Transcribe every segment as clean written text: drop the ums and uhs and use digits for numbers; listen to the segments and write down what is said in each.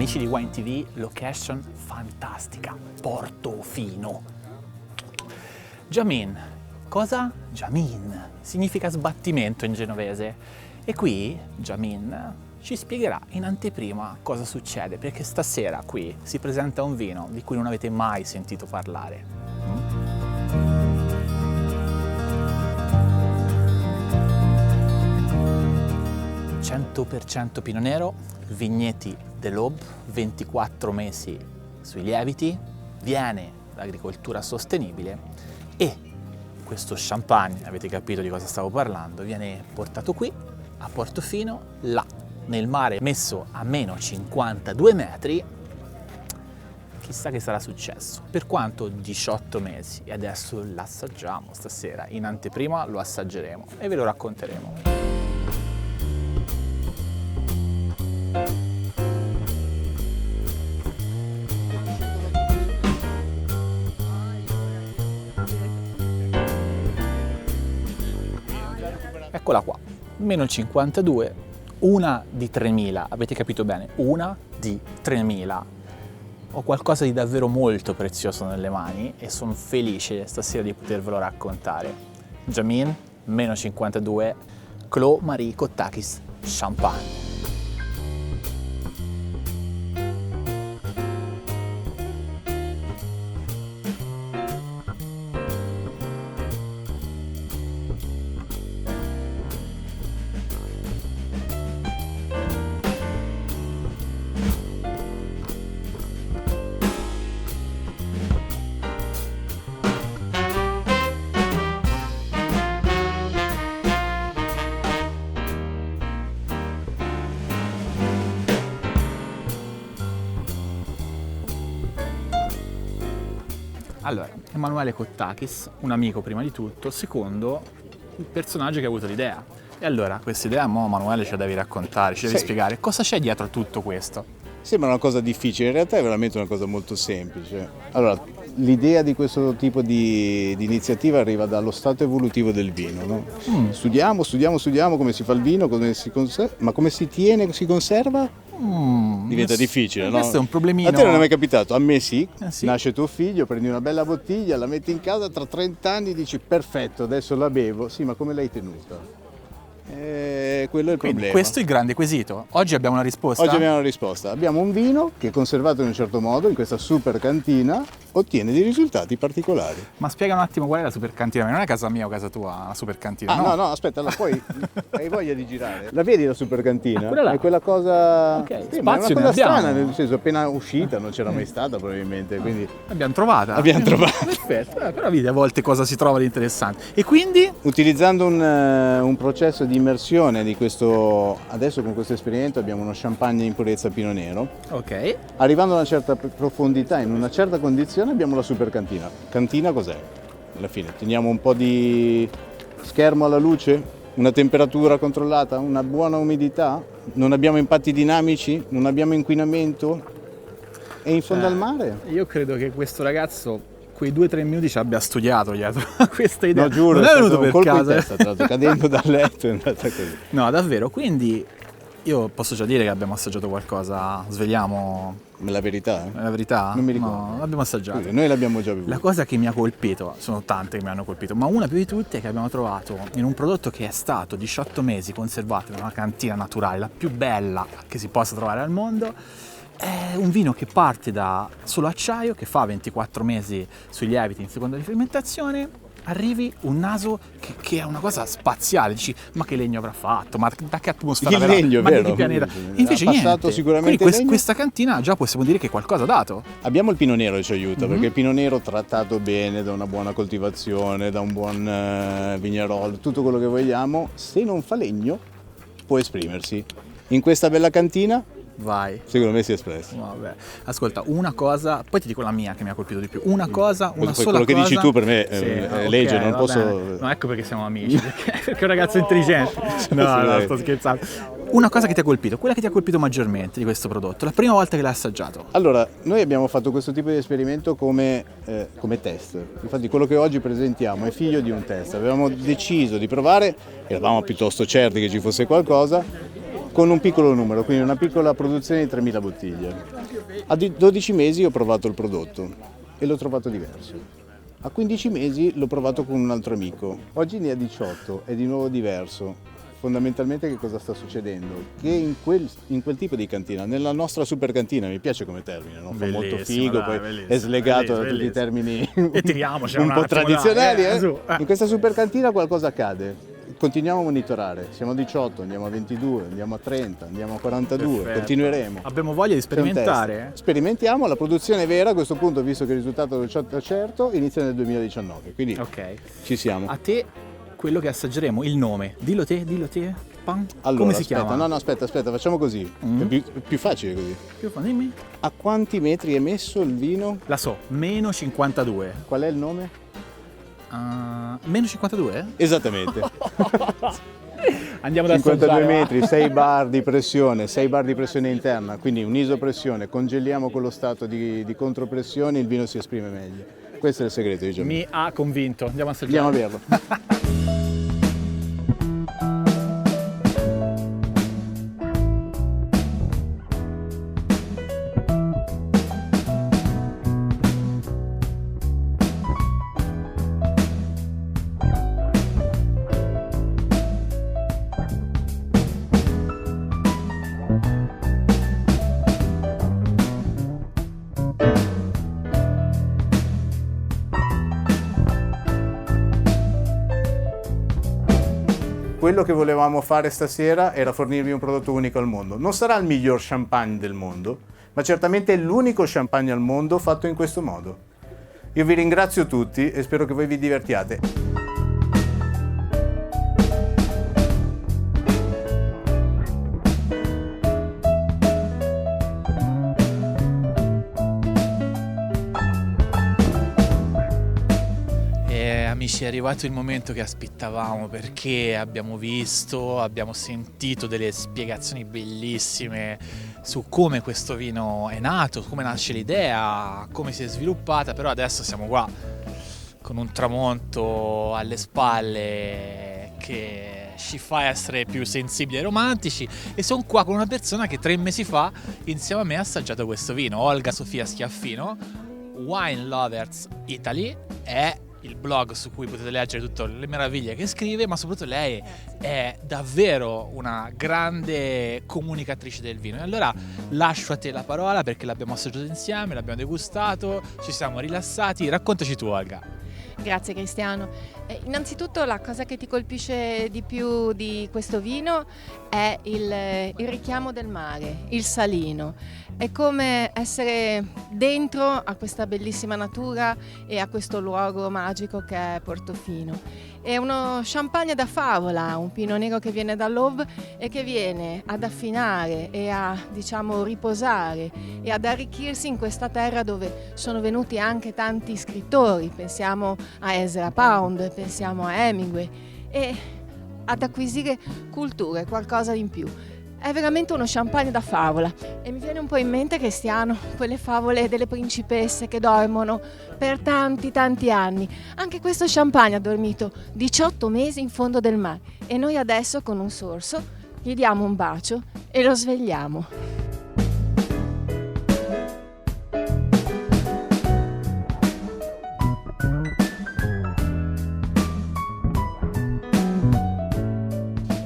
Amici di Wine TV, location fantastica, Portofino. Jamin, cosa? Jamin, significa sbattimento in genovese. E qui Jamin ci spiegherà in anteprima cosa succede, perché stasera qui si presenta un vino di cui non avete mai sentito parlare. 100% Pinot Nero, vigneti dell'Aube, 24 mesi sui lieviti, viene dall'agricoltura sostenibile e questo champagne, avete capito di cosa stavo parlando, viene portato qui a Portofino, là nel mare messo a meno 52 metri. Chissà che sarà successo. Per quanto 18 mesi e adesso l'assaggiamo stasera, in anteprima lo assaggeremo e ve lo racconteremo. Eccola qua, meno 52, una di 3000, avete capito bene, una di 3000. Ho qualcosa di davvero molto prezioso nelle mani e sono felice stasera di potervelo raccontare. Jamin, meno 52, Clos Marie Kottakis Champagne. Allora, Emanuele Kottakis, un amico prima di tutto, secondo il personaggio che ha avuto l'idea. E allora, questa idea, Emanuele, ce la devi raccontare, ci devi spiegare cosa c'è dietro a tutto questo. Sembra una cosa difficile, in realtà è veramente una cosa molto semplice. Allora, l'idea di questo tipo di iniziativa arriva dallo stato evolutivo del vino, no? Studiamo come si fa il vino, come si conserva, ma come si tiene, si conserva? Diventa difficile, no? Questo è un problemino. A te non è mai capitato? A me sì. Sì. Nasce tuo figlio, prendi una bella bottiglia, la metti in casa, tra 30 anni dici perfetto, adesso la bevo. Sì, ma come l'hai tenuta? Quello è il problema. Questo è il grande quesito. Oggi abbiamo una risposta? Oggi abbiamo una risposta. Abbiamo un vino che, conservato in un certo modo, in questa super cantina, ottiene dei risultati particolari. Ma spiega un attimo qual è la super cantina. Non è casa mia o casa tua la super cantina? No, aspetta, allora poi hai voglia di girare. La vedi la super cantina? Quella là. È quella cosa... Ok, sì, ma è una spazio ne cosa abbiamo. strana, nel senso appena uscita, non c'era mai stata probabilmente, quindi... L'abbiamo trovata. Perfetto, però vedi a volte cosa si trova di interessante. E quindi? Utilizzando un processo di immersione di questo, adesso con questo esperimento abbiamo uno champagne in purezza Pinot Nero. Ok. Arrivando a una certa profondità, in una certa condizione, abbiamo la super cantina. Cantina cos'è? Alla fine teniamo un po' di schermo alla luce, una temperatura controllata, una buona umidità, non abbiamo impatti dinamici, non abbiamo inquinamento. È in fondo al mare. Io credo che questo ragazzo quei 2-3 minuti ci abbia studiato dietro a questa idea. No, giuro, non è venuto per colpo caso. in testa, tra l'altro, cadendo dal letto è andata così. No, davvero, quindi io posso già dire che abbiamo assaggiato qualcosa, svegliamo La verità? la verità? Non mi ricordo. No, l'abbiamo assaggiato. Scusi, noi l'abbiamo già bevuto. La cosa che mi ha colpito, sono tante che mi hanno colpito, ma una più di tutte è che abbiamo trovato in un prodotto che è stato 18 mesi conservato in una cantina naturale, la più bella che si possa trovare al mondo. È un vino che parte da solo acciaio, che fa 24 mesi sui lieviti in seconda di fermentazione, arrivi un naso che è una cosa spaziale, dici ma che legno avrà fatto, ma da che atmosfera Il verrà? legno, Ma vero? di che pianeta? Invece Ha passato niente. sicuramente Quindi legno. questa cantina già possiamo dire che qualcosa ha dato. Abbiamo il Pinot Nero che ci aiuta, perché il Pinot Nero trattato bene da una buona coltivazione, da un buon vignerolo, tutto quello che vogliamo, se non fa legno può esprimersi. In questa bella cantina Vai. secondo me si è espresso. Vabbè. Ascolta, una cosa, poi ti dico la mia che mi ha colpito di più. Una cosa, una Poi sola quello che cosa. dici tu per me Sì, è ok, legge, non va posso... bene. No, ecco perché siamo amici, perché è un ragazzo intelligente. No, dai. sto scherzando. Una cosa che ti ha colpito, quella che ti ha colpito maggiormente di questo prodotto, la prima volta che l'hai assaggiato. Allora, noi abbiamo fatto questo tipo di esperimento come test. Infatti quello che oggi presentiamo è figlio di un test. Avevamo deciso di provare, eravamo piuttosto certi che ci fosse qualcosa, con un piccolo numero, quindi una piccola produzione di 3.000 bottiglie. A 12 mesi ho provato il prodotto e l'ho trovato diverso. A 15 mesi l'ho provato con un altro amico, oggi ne ha 18, è di nuovo diverso. Fondamentalmente che cosa sta succedendo? Che in quel tipo di cantina, nella nostra super cantina, mi piace come termine, no? Fa molto figo, dai, poi è slegato da tutti i termini E tiriamoci un po' tradizionali. Su. In questa super cantina qualcosa accade. Continuiamo a monitorare, siamo a 18, andiamo a 22, andiamo a 30, andiamo a 42, Perfetto. Continueremo. Abbiamo voglia di C'è un sperimentare? test. Sperimentiamo, la produzione è vera a questo punto, visto che il risultato è certo, inizia nel 2019, quindi Ok. ci siamo. A te quello che assaggeremo, il nome. Dillo te. Pan? Allora, Come si aspetta, chiama? no, aspetta, facciamo così, è più facile così. Dimmi. A quanti metri è messo il vino? La so, meno 52. Qual è il nome? Meno 52? Esattamente. Andiamo da 52 metri, 6 bar di pressione, 6 bar di pressione interna, quindi un'isopressione, congeliamo con lo stato di contropressione, il vino si esprime meglio. Questo è il segreto, diciamo. Mi ha convinto. Andiamo a assaggiare. Andiamo a berlo. Quello che volevamo fare stasera era fornirvi un prodotto unico al mondo. Non sarà il miglior champagne del mondo, ma certamente è l'unico champagne al mondo fatto in questo modo. Io vi ringrazio tutti e spero che voi vi divertiate. Amici, è arrivato il momento che aspettavamo, perché abbiamo sentito delle spiegazioni bellissime su come questo vino è nato, come nasce l'idea, come si è sviluppata, però adesso siamo qua con un tramonto alle spalle che ci fa essere più sensibili e romantici, e sono qua con una persona che 3 mesi fa insieme a me ha assaggiato questo vino, Olga Sofia Schiaffino. Wine Lovers Italy è il blog su cui potete leggere tutte le meraviglie che scrive, ma soprattutto lei è davvero una grande comunicatrice del vino. E allora lascio a te la parola, perché l'abbiamo assaggiato insieme, l'abbiamo degustato, ci siamo rilassati. Raccontaci tu, Olga. Grazie Cristiano. Innanzitutto la cosa che ti colpisce di più di questo vino è il richiamo del mare, il salino. È come essere dentro a questa bellissima natura e a questo luogo magico che è Portofino. È uno champagne da favola, un Pinot Nero che viene dall'Aube e che viene ad affinare e a, diciamo, riposare e ad arricchirsi in questa terra dove sono venuti anche tanti scrittori. Pensiamo a Ezra Pound, pensiamo a Hemingway, e ad acquisire culture, qualcosa in più. È veramente uno champagne da favola e mi viene un po' in mente, Cristiano, quelle favole delle principesse che dormono per tanti anni. Anche questo champagne ha dormito 18 mesi in fondo del mare e noi adesso con un sorso gli diamo un bacio e lo svegliamo.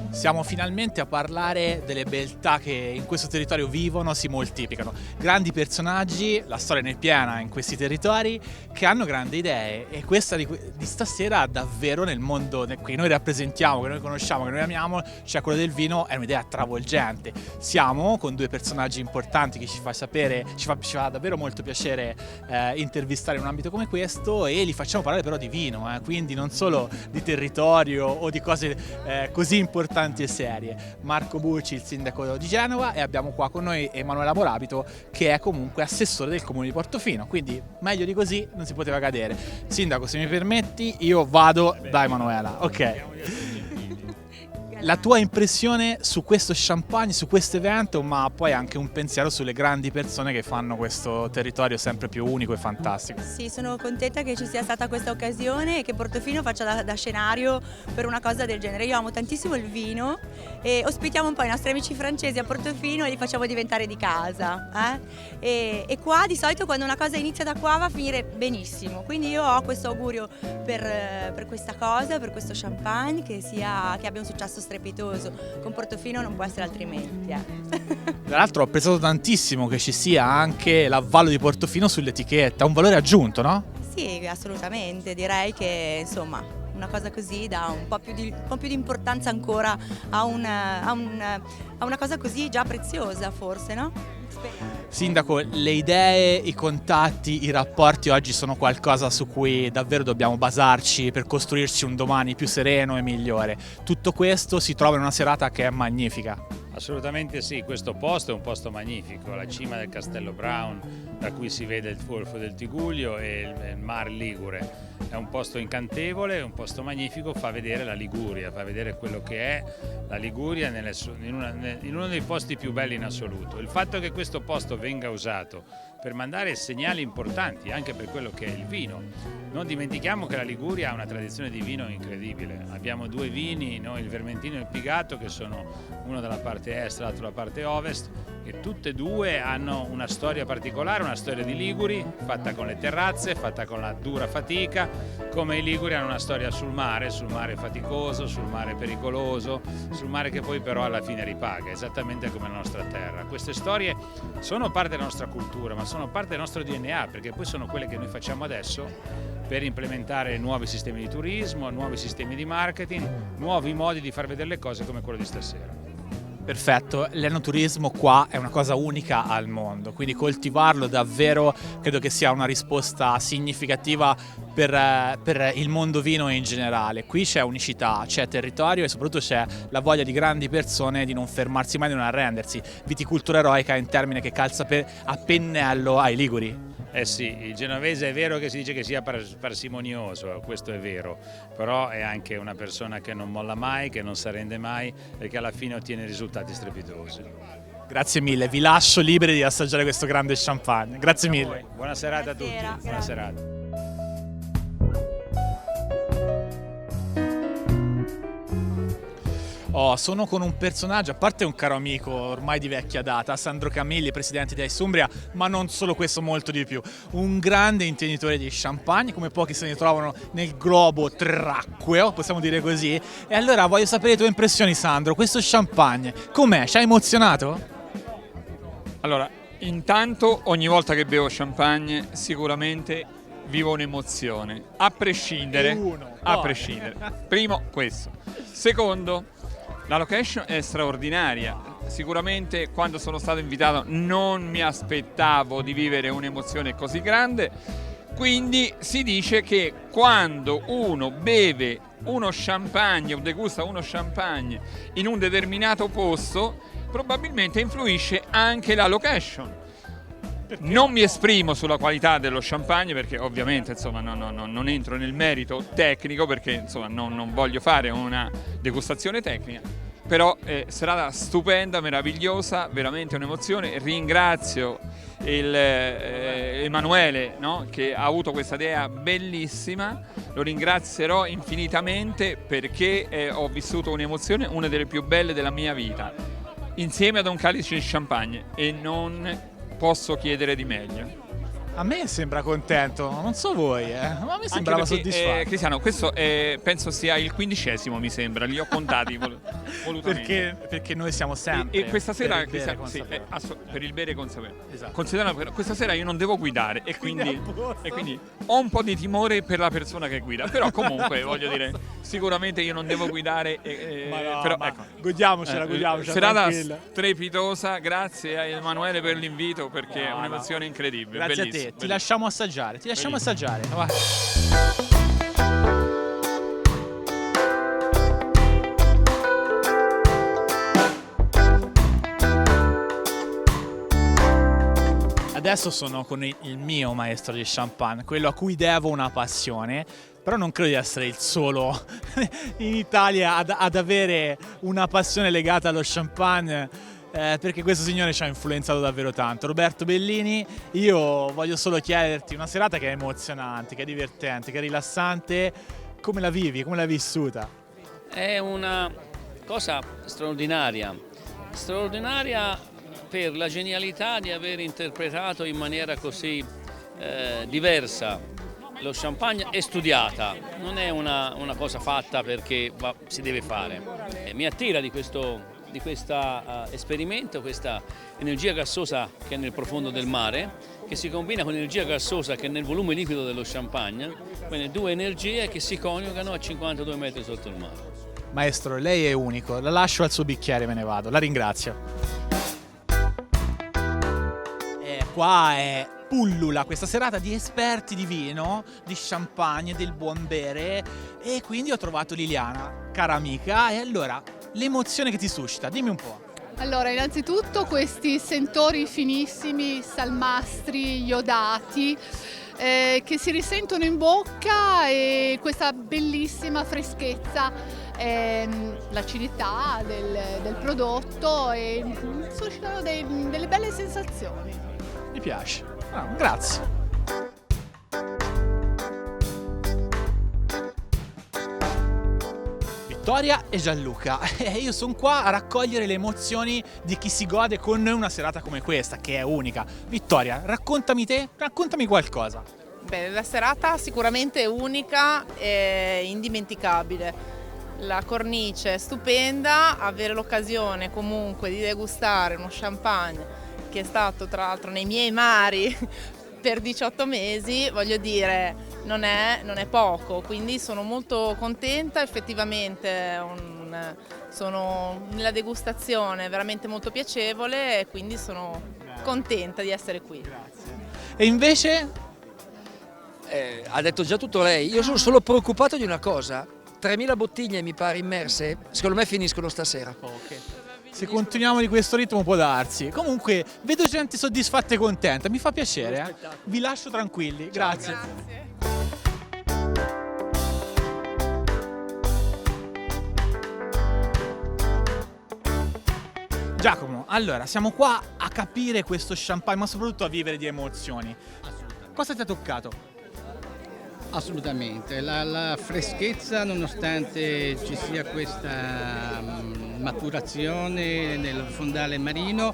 Siamo finalmente a parlare delle beltà che in questo territorio vivono, si moltiplicano. Grandi personaggi, la storia ne è piena in questi territori, che hanno grandi idee, e questa di stasera davvero nel mondo che noi rappresentiamo, che noi conosciamo, che noi amiamo, cioè quello del vino, è un'idea travolgente. Siamo con 2 personaggi importanti che ci fa davvero molto piacere intervistare in un ambito come questo, e li facciamo parlare però di vino, quindi non solo di territorio o di cose così importanti e serie. Marco Bucci, il sindaco di Genova, e abbiamo qua con noi Emanuela Morabito, che è comunque assessore del comune di Portofino, quindi meglio di così non si poteva cadere. Sindaco, se mi permetti, io vado da Emanuela. Ok. La tua impressione su questo champagne, su questo evento, ma poi anche un pensiero sulle grandi persone che fanno questo territorio sempre più unico e fantastico. Sì, sono contenta che ci sia stata questa occasione e che Portofino faccia da scenario per una cosa del genere. Io amo tantissimo il vino e ospitiamo un po' i nostri amici francesi a Portofino e li facciamo diventare di casa. E qua di solito quando una cosa inizia da qua va a finire benissimo, quindi io ho questo augurio per questa cosa, per questo champagne, che abbia un successo strepitoso. Con Portofino non può essere altrimenti. Tra l'altro ho apprezzato tantissimo che ci sia anche l'avvallo di Portofino sull'etichetta, un valore aggiunto, no? Sì, assolutamente, direi che insomma una cosa così dà un po' più di importanza ancora a una cosa così già preziosa, forse, no? Speriamo. Sindaco, le idee, i contatti, i rapporti oggi sono qualcosa su cui davvero dobbiamo basarci per costruirci un domani più sereno e migliore. Tutto questo si trova in una serata che è magnifica. Assolutamente sì, questo posto è un posto magnifico, la cima del Castello Brown, da cui si vede il Golfo del Tigullio e il Mar Ligure. È un posto incantevole, un posto magnifico, fa vedere la Liguria, fa vedere quello che è la Liguria in uno dei posti più belli in assoluto. Il fatto che questo posto venga usato per mandare segnali importanti anche per quello che è il vino. Non dimentichiamo che la Liguria ha una tradizione di vino incredibile. Abbiamo due vini, noi, il Vermentino e il Pigato, che sono uno dalla parte est e l'altro dalla parte ovest, e tutte e due hanno una storia particolare, una storia di liguri, fatta con le terrazze, fatta con la dura fatica, come i liguri hanno una storia sul mare faticoso, sul mare pericoloso, sul mare che poi però alla fine ripaga, esattamente come la nostra terra. Queste storie sono parte della nostra cultura, ma sono parte del nostro DNA, perché poi sono quelle che noi facciamo adesso per implementare nuovi sistemi di turismo, nuovi sistemi di marketing, nuovi modi di far vedere le cose come quello di stasera. Perfetto, l'enoturismo qua è una cosa unica al mondo, quindi coltivarlo davvero credo che sia una risposta significativa per il mondo vino in generale. Qui c'è unicità, c'è territorio e soprattutto c'è la voglia di grandi persone di non fermarsi mai, di non arrendersi. Viticultura eroica è un termine che calza a pennello ai liguri. Eh sì, il genovese è vero che si dice che sia parsimonioso, questo è vero, però è anche una persona che non molla mai, che non si arrende mai e che alla fine ottiene risultati strepitosi. Grazie mille, vi lascio liberi di assaggiare questo grande champagne. Grazie mille. Buona serata a tutti. Buona serata. Sono con un personaggio, a parte un caro amico ormai di vecchia data, Sandro Camilli, presidente di Isumbria, ma non solo questo, molto di più. Un grande intenditore di champagne, come pochi se ne trovano nel globo terracqueo, possiamo dire così. E allora voglio sapere le tue impressioni, Sandro. Questo champagne, com'è? Ci ha emozionato? Allora, intanto ogni volta che bevo champagne sicuramente vivo un'emozione, a prescindere. Primo, questo. Secondo, la location è straordinaria. Sicuramente quando sono stato invitato non mi aspettavo di vivere un'emozione così grande. Quindi si dice che quando uno beve uno champagne o degusta uno champagne in un determinato posto, probabilmente influisce anche la location. Non mi esprimo sulla qualità dello champagne perché ovviamente insomma, non entro nel merito tecnico perché insomma, non voglio fare una degustazione tecnica, però serata stupenda, meravigliosa, veramente un'emozione. Ringrazio Emanuele, no? Che ha avuto questa idea bellissima, lo ringrazierò infinitamente perché ho vissuto un'emozione, una delle più belle della mia vita, insieme ad un calice di champagne e non posso chiedere di meglio. A me sembra contento, non so voi, ma a me sembrava soddisfatto. Cristiano, questo penso sia il 15°, mi sembra, li ho contati volutamente. Perché noi siamo sempre e questa sera per il bere consapevole. Esatto. Considerando che questa sera io non devo guidare e quindi ho un po' di timore per la persona che guida, però comunque voglio dire, sicuramente io non devo guidare, però ecco, godiamocela. Serata tranquilla. strepitosa, grazie a Emanuele per l'invito perché è un'emozione incredibile. Grazie bellissimo. a te. Ti lasciamo assaggiare. Vai. Adesso sono con il mio maestro di champagne, quello a cui devo una passione, Però non credo di essere il solo in Italia ad avere una passione legata allo champagne, perché questo signore ci ha influenzato davvero tanto. Roberto Bellini, io voglio solo chiederti, una serata che è emozionante, che è divertente, che è rilassante, come la vivi, come l'hai vissuta? È una cosa straordinaria per la genialità di aver interpretato in maniera così diversa lo champagne e studiata, non è una cosa fatta perché si deve fare. Mi attira di questo esperimento, questa energia gassosa che è nel profondo del mare, che si combina con l'energia gassosa che è nel volume liquido dello champagne, quindi due energie che si coniugano a 52 metri sotto il mare. Maestro, lei è unico, la lascio al suo bicchiere e me ne vado, la ringrazio. Qua è pullula questa serata di esperti di vino, di champagne, del buon bere, e quindi ho trovato Liliana, cara amica, e allora l'emozione che ti suscita, dimmi un po'. Allora, innanzitutto questi sentori finissimi, salmastri, iodati, che si risentono in bocca, e questa bellissima freschezza, l'acidità del prodotto, e suscitano delle belle sensazioni. Mi piace. Grazie. Vittoria e Gianluca, io sono qua a raccogliere le emozioni di chi si gode con una serata come questa, che è unica. Vittoria, raccontami te, raccontami qualcosa. Beh, la serata sicuramente è unica e indimenticabile. La cornice è stupenda, avere l'occasione comunque di degustare uno champagne che è stato tra l'altro nei miei mari per 18 mesi, voglio dire, non è poco, quindi sono molto contenta, effettivamente sono nella degustazione veramente molto piacevole, e quindi sono contenta di essere qui. Grazie. E invece? Ha detto già tutto lei, io sono solo preoccupato di una cosa, 3.000 bottiglie mi pare immerse, secondo me finiscono stasera. Ok. Se continuiamo di questo ritmo può darsi. Comunque vedo gente soddisfatta e contenta, mi fa piacere. Vi lascio tranquilli, grazie. Giacomo, allora siamo qua a capire questo champagne, ma soprattutto a vivere di emozioni. Cosa ti ha toccato? Assolutamente, la freschezza, nonostante ci sia questa maturazione nel fondale marino,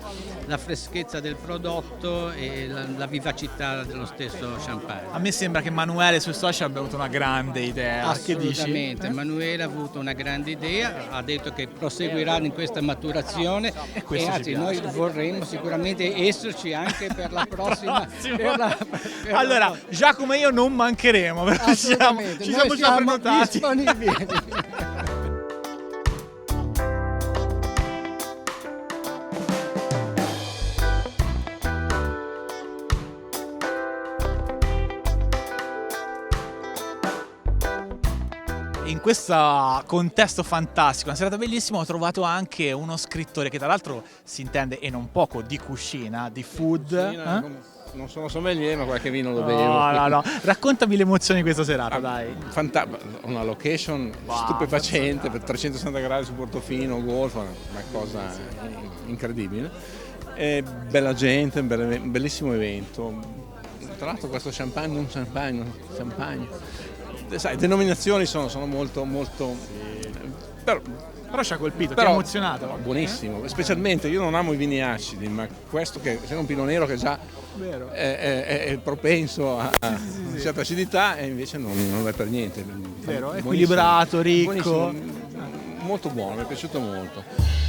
la freschezza del prodotto e la vivacità dello stesso champagne. A me sembra che Emanuele sui social abbia avuto una grande idea. Assolutamente, che dici? Emanuele ha avuto una grande idea, ha detto che proseguirà in questa maturazione, e anzi noi vorremmo sicuramente esserci anche per la prossima. Allora, Giacomo e io non mancheremo, perché ci siamo già prenotati. Disponibili. In questo contesto fantastico, una serata bellissima, ho trovato anche uno scrittore che tra l'altro si intende e non poco di cucina, di food. Non sono sommelier, ma qualche vino lo bevo. No. Raccontami le emozioni di questa serata, dai. Una location stupefacente per 360 gradi su Portofino, golf, una cosa incredibile. Bella gente, un bellissimo evento. Tra l'altro questo champagne. Sai, denominazioni sono molto. Però ci ha colpito, ti ha emozionato. Buonissimo, specialmente io non amo i vini acidi, ma questo che è un pino nero che già è propenso a certa acidità, e invece non è per niente. Vero, equilibrato, ricco. Buonissimo, molto buono, mi è piaciuto molto.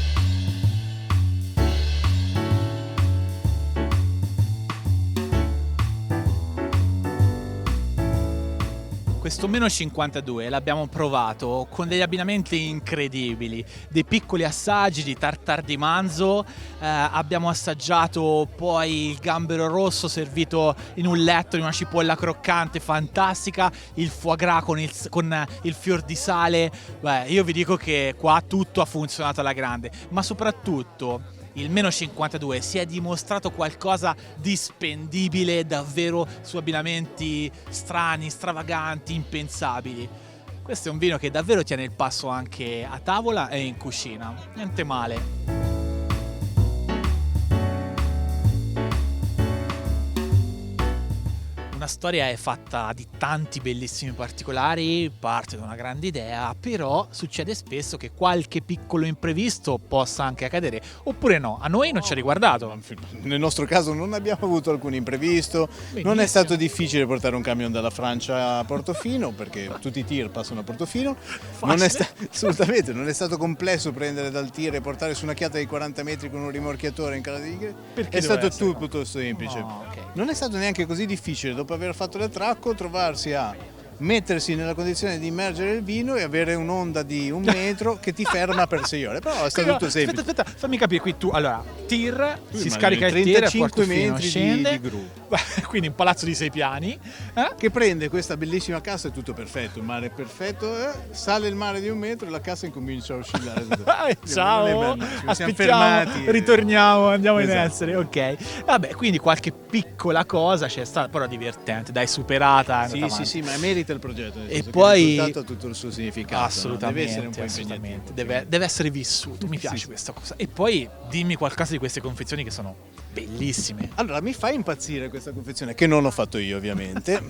Questo meno 52 l'abbiamo provato con degli abbinamenti incredibili, dei piccoli assaggi di tartar di manzo, abbiamo assaggiato poi il gambero rosso servito in un letto di una cipolla croccante fantastica, il foie gras con il fior di sale. Beh, io vi dico che qua tutto ha funzionato alla grande, ma soprattutto il meno 52 si è dimostrato qualcosa di spendibile davvero su abbinamenti strani, stravaganti, impensabili. Questo è un vino che davvero tiene il passo anche a tavola e in cucina, niente male. La storia è fatta di tanti bellissimi particolari, parte da una grande idea, però succede spesso che qualche piccolo imprevisto possa anche accadere, oppure no, a noi non ci ha riguardato. Nel nostro caso non abbiamo avuto alcun imprevisto, non è stato difficile portare un camion dalla Francia a Portofino, perché tutti i tir passano a Portofino, assolutamente, non è stato complesso prendere dal tir e portare su una chiata di 40 metri con un rimorchiatore in cala di Igre, è stato tutto piuttosto semplice. Non è stato neanche così difficile, dopo aver fatto l'attracco, trovarsi a mettersi nella condizione di immergere il vino e avere un'onda di 1 metro che ti ferma per 6 ore. Però è stato tutto semplice. Aspetta, fammi capire qui tu. Allora, tir, si scarica il tir, 35 metri scende, di gru. Quindi un palazzo di 6 piani. Che prende questa bellissima cassa, è tutto perfetto, il mare è perfetto, sale il mare di 1 metro e la cassa incomincia a oscillare. Ciao, ci siamo fermati. Ritorniamo, andiamo in Esatto. essere, ok. Vabbè, quindi qualche piccola cosa c'è stata, però divertente, dai, superata. Sì, ma merita il progetto. Nel E senso poi che il risultato ha tutto il suo significato. Assolutamente, no? Deve essere un po' assolutamente. impegnativo. Deve essere vissuto, mi piace Sì. questa cosa. E poi dimmi qualcosa di queste confezioni che sono bellissime. Allora, mi fa impazzire questa confezione, che non ho fatto io ovviamente,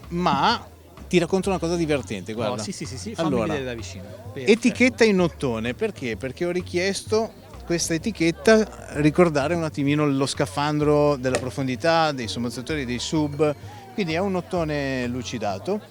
ma ti racconto una cosa divertente, guarda. Oh, sì, fammi Allora, vedere da vicino. Perfetto. etichetta in ottone, perché? Perché ho richiesto questa etichetta, ricordare un attimino lo scafandro della profondità, dei sommozzatori, dei sub, quindi è un ottone lucidato.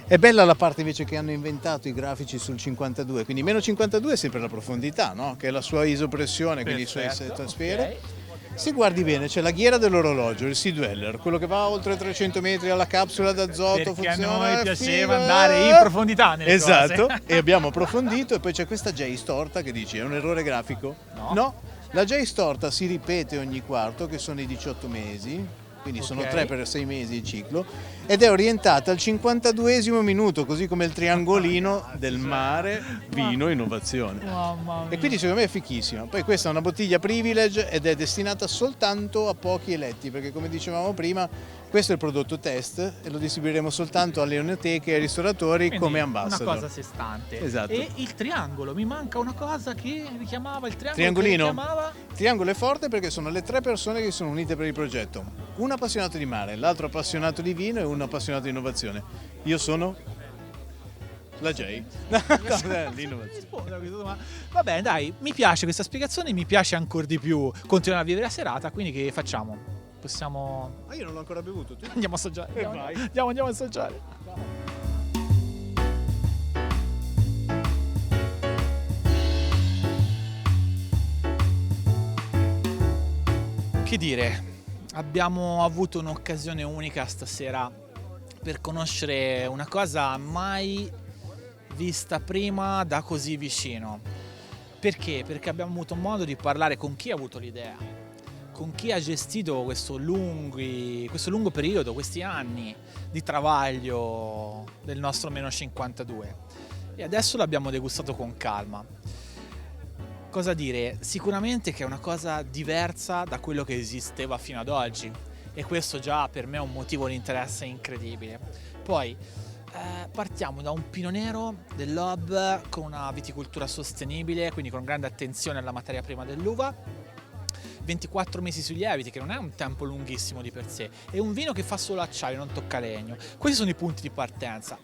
È bella la parte invece che hanno inventato i grafici sul 52, quindi meno 52 è sempre la profondità, no? Che è la sua isopressione, quindi i suoi stratosfere. ok. Se guardi bene c'è la ghiera dell'orologio, il Sea Dweller, quello che va oltre 300 metri alla capsula d'azoto, Perché a funziona, noi è piaceva figo. andare in profondità nelle Esatto, cose. e abbiamo approfondito, e poi c'è questa J storta che dici è un errore grafico? No, la J storta si ripete ogni quarto, che sono i 18 mesi, quindi sono 3 per 6 mesi il ciclo, ed è orientata al 52esimo minuto, così come il triangolino del mare, vino, innovazione. Mamma mia. E quindi secondo me è fichissima. Poi questa è una bottiglia privilege ed è destinata soltanto a pochi eletti, perché come dicevamo prima, questo è il prodotto test e lo distribuiremo soltanto alle enoteche e ai ristoratori. Quindi come ambassador. Una cosa a sé stante. Esatto. E il triangolo, mi manca una cosa che richiamava il triangolo. Triangolino. Che richiamava... Il triangolo è forte perché sono le 3 persone che si sono unite per il progetto. Un appassionato di mare, l'altro appassionato di vino e uno appassionato di innovazione. Io sono la J. L'innovazione. Va bene, dai, mi piace questa spiegazione, mi piace ancora di più continuare a vivere la serata, quindi che facciamo? Possiamo... Ma io non l'ho ancora bevuto, tu? Andiamo a assaggiare. Vai. Andiamo a assaggiare. Che dire, abbiamo avuto un'occasione unica stasera per conoscere una cosa mai vista prima da così vicino. Perché? Perché abbiamo avuto modo di parlare con chi ha avuto l'idea, con chi ha gestito questo lungo periodo, questi anni di travaglio del nostro meno 52. E adesso l'abbiamo degustato con calma. Cosa dire? Sicuramente che è una cosa diversa da quello che esisteva fino ad oggi, e questo già per me è un motivo di interesse incredibile. Poi partiamo da un Pinot Nero del Lob con una viticoltura sostenibile, quindi con grande attenzione alla materia prima dell'uva. 24 mesi sugli lieviti, che non è un tempo lunghissimo di per sé, è un vino che fa solo acciaio, non tocca legno. Questi sono i punti di partenza.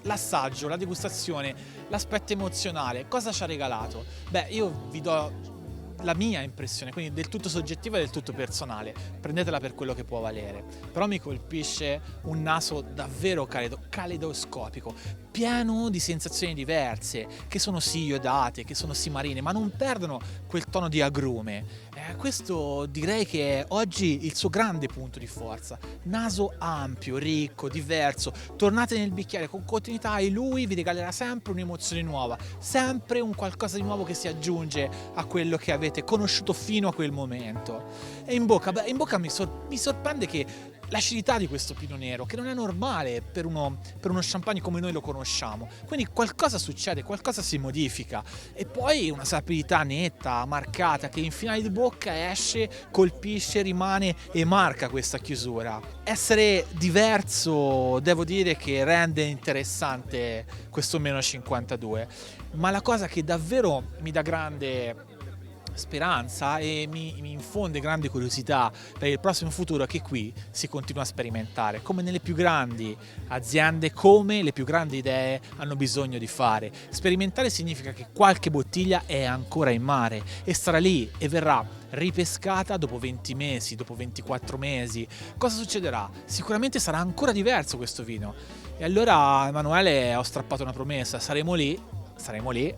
L'assaggio, la degustazione, l'aspetto emozionale, cosa ci ha regalato? Beh, io vi do la mia impressione, quindi del tutto soggettiva e del tutto personale, prendetela per quello che può valere, però mi colpisce un naso davvero caleidoscopico, pieno di sensazioni diverse, che sono sì iodate, che sono sì marine, ma non perdono quel tono di agrume. Questo direi che è oggi il suo grande punto di forza. Naso ampio, ricco, diverso, tornate nel bicchiere con continuità e lui vi regalerà sempre un'emozione nuova, sempre un qualcosa di nuovo che si aggiunge a quello che avete conosciuto fino a quel momento. E in bocca mi sorprende che l'acidità di questo Pinot Nero, che non è normale per uno champagne come noi lo conosciamo. Quindi qualcosa succede, qualcosa si modifica. E poi una sapidità netta, marcata, che in finale di bocca esce, colpisce, rimane e marca questa chiusura. Essere diverso, devo dire che rende interessante questo meno 52. Ma la cosa che davvero mi dà grande speranza e mi infonde grande curiosità per il prossimo futuro è che qui si continua a sperimentare, come nelle più grandi aziende, come le più grandi idee hanno bisogno di fare. Sperimentare significa che qualche bottiglia è ancora in mare e starà lì e verrà ripescata dopo 20 mesi, dopo 24 mesi. Cosa succederà? Sicuramente sarà ancora diverso questo vino. E allora, Emanuele, ho strappato una promessa, saremo lì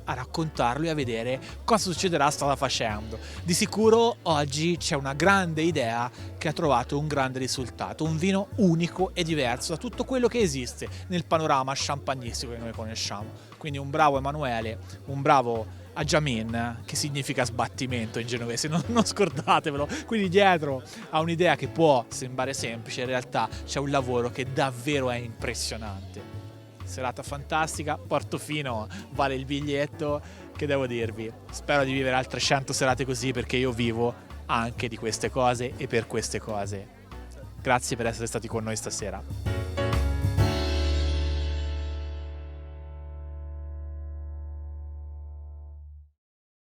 a raccontarlo e a vedere cosa succederà strada facendo. Di sicuro oggi c'è una grande idea che ha trovato un grande risultato, un vino unico e diverso da tutto quello che esiste nel panorama champagnistico che noi conosciamo. Quindi un bravo Emanuele, un bravo Ajamin, che significa sbattimento in genovese, non scordatevelo. Quindi dietro a un'idea che può sembrare semplice, in realtà c'è un lavoro che davvero è impressionante. Serata fantastica, Portofino vale il biglietto, che devo dirvi, spero di vivere altre 100 serate così, perché io vivo anche di queste cose e per queste cose. Grazie per essere stati con noi stasera.